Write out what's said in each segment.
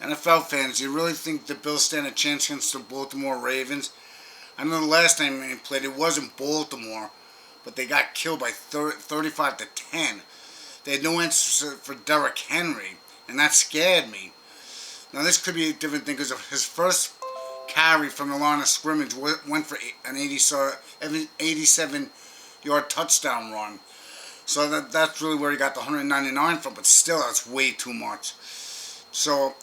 NFL fans, do you really think the Bills stand a chance against the Baltimore Ravens? I know the last time they played, it wasn't Baltimore, but they got killed by 35 to 10. They had no answer for Derrick Henry, and that scared me. Now this could be a different thing because his first carry from the line of scrimmage went for an 87-yard touchdown run. So that's really where he got the 199 from, but still that's way too much. So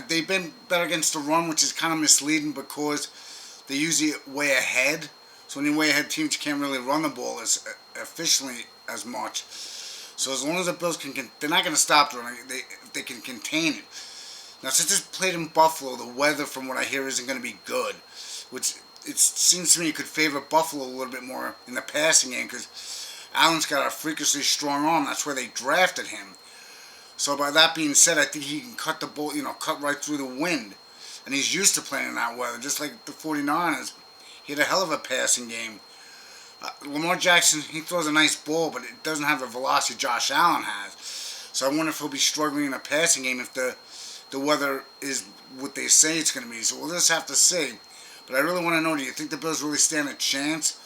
they've been better against the run, which is kind of misleading because they usually way ahead. So when you way ahead teams, you can't really run the ball as efficiently as much. So as long as the Bills they're not going to stop the run. If they can contain it. Now since this played in Buffalo, the weather from what I hear isn't going to be good, which it seems to me could favor Buffalo a little bit more in the passing game because Allen's got a freakishly strong arm. That's where they drafted him. So by that being said, I think he can cut the ball, cut right through the wind. And he's used to playing in that weather, just like the 49ers. He had a hell of a passing game. Lamar Jackson, he throws a nice ball, but it doesn't have the velocity Josh Allen has. So I wonder if he'll be struggling in a passing game if the weather is what they say it's going to be. So we'll just have to see. But I really want to know, do you think the Bills really stand a chance?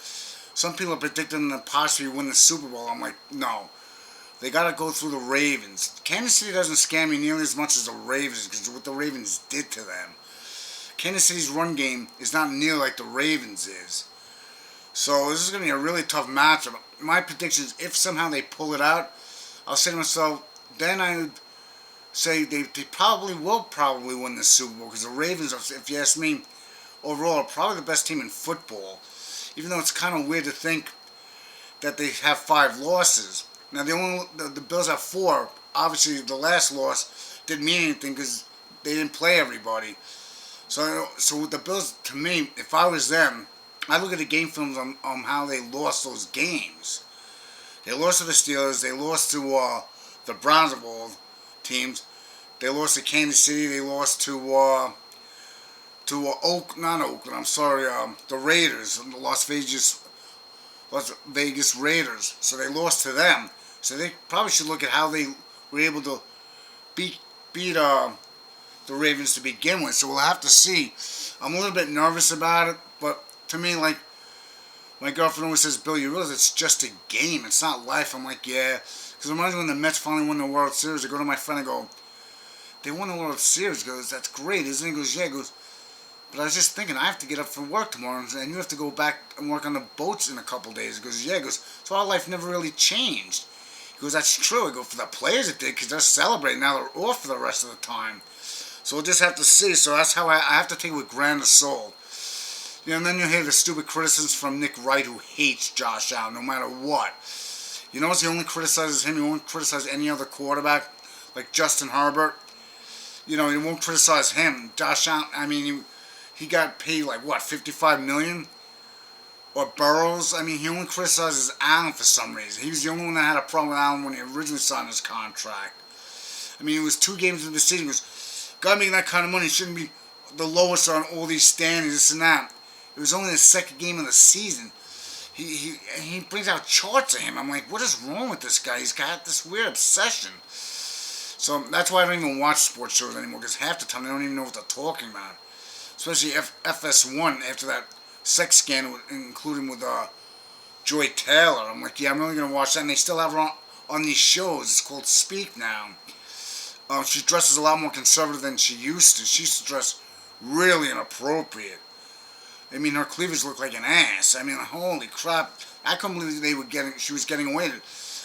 Some people are predicting them to possibly win the Super Bowl. I'm like, no. They got to go through the Ravens. Kansas City doesn't scare me nearly as much as the Ravens because of what the Ravens did to them. Kansas City's run game is not near like the Ravens is. So this is going to be a really tough matchup. My prediction is if somehow they pull it out, I'll say to myself, then I would say they probably will win the Super Bowl because the Ravens, if you ask me, overall are probably the best team in football. Even though it's kind of weird to think that they have 5 losses. Now the Bills have 4. Obviously, the last loss didn't mean anything because they didn't play everybody. So with the Bills, to me, if I was them, I look at the game films on how they lost those games. They lost to the Steelers. They lost to the Browns of all teams. They lost to Kansas City. They lost to the Raiders, the Las Vegas Raiders. So they lost to them. So they probably should look at how they were able to beat the Ravens to begin with. So we'll have to see. I'm a little bit nervous about it, but to me, like, my girlfriend always says, Bill, you realize it's just a game. It's not life. I'm like, yeah. Because it reminds me when the Mets finally won the World Series. I go to my friend and go, they won the World Series. He goes, that's great, isn't it? He goes, yeah. He goes, but I was just thinking, I have to get up for work tomorrow, and you have to go back and work on the boats in a couple days. He goes, yeah. He goes, so our life never really changed. He goes, that's true. I go, for the players it did, because they're celebrating. Now they're off for the rest of the time. So we'll just have to see. So that's how I have to take it with grain of salt. And then you hear the stupid criticisms from Nick Wright, who hates Josh Allen no matter what. You notice he only criticizes him. He won't criticize any other quarterback, like Justin Herbert. He won't criticize him. Josh Allen, I mean, he got paid like, what, $55 million? Or Burrows. I mean, he only criticizes Allen for some reason. He was the only one that had a problem with Allen when he originally signed his contract. I mean, it was 2 games into the season. He goes, God making that kind of money shouldn't be the lowest on all these standings, this and that. It was only the 2nd game of the season. He brings out charts of him. I'm like, what is wrong with this guy? He's got this weird obsession. So that's why I don't even watch sports shows anymore, because half the time they don't even know what they're talking about. Especially FS1 after that sex scandal, including with Joy Taylor. I'm like, yeah, I'm really going to watch that. And they still have her on these shows. It's called Speak now. She dresses a lot more conservative than she used to. She used to dress really inappropriate. I mean, her cleavage looked like an ass. I mean, holy crap. I couldn't believe she was getting away with it.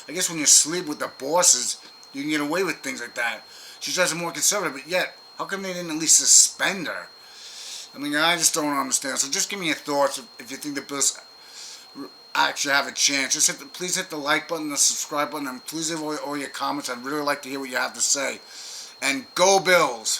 I guess when you sleep with the bosses, you can get away with things like that. She's dressing more conservative, but yet, how come they didn't at least suspend her? I mean, I just don't understand. So just give me your thoughts if you think the Bills actually have a chance. Please hit the like button, the subscribe button, and please leave all your comments. I'd really like to hear what you have to say. And go Bills!